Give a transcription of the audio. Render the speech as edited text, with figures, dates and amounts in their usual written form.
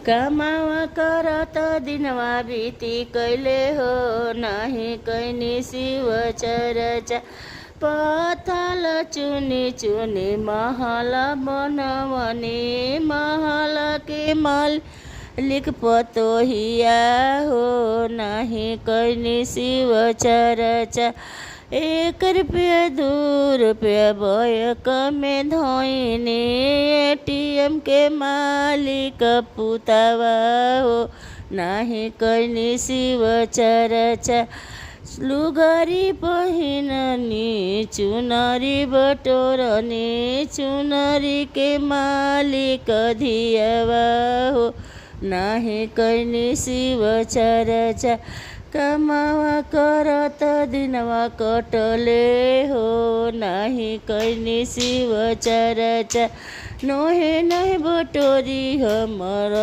कमावा करत दिनवा बीती कैले हो नाही कैनी शिव चर्चा। पथल चुनी चुनी महल बनवनी महल के मालिक पतोहिया हो नाही कैनी शिव चर्चा। 1 रुपया 2 रुपया बैक में धोइनी एटीएम के मालिक पुतावा हो नाही कैनी शिव चर्चा। लुगरी पहिननी चुनरी बटोरनी चुनरी के मालिक धियावा हो नाही कैनी शिव चर्चा। कमावा करत दिनवा कटले हो नाही कैनी शिव चर्चा। नोहे नोहे बटोरी हमर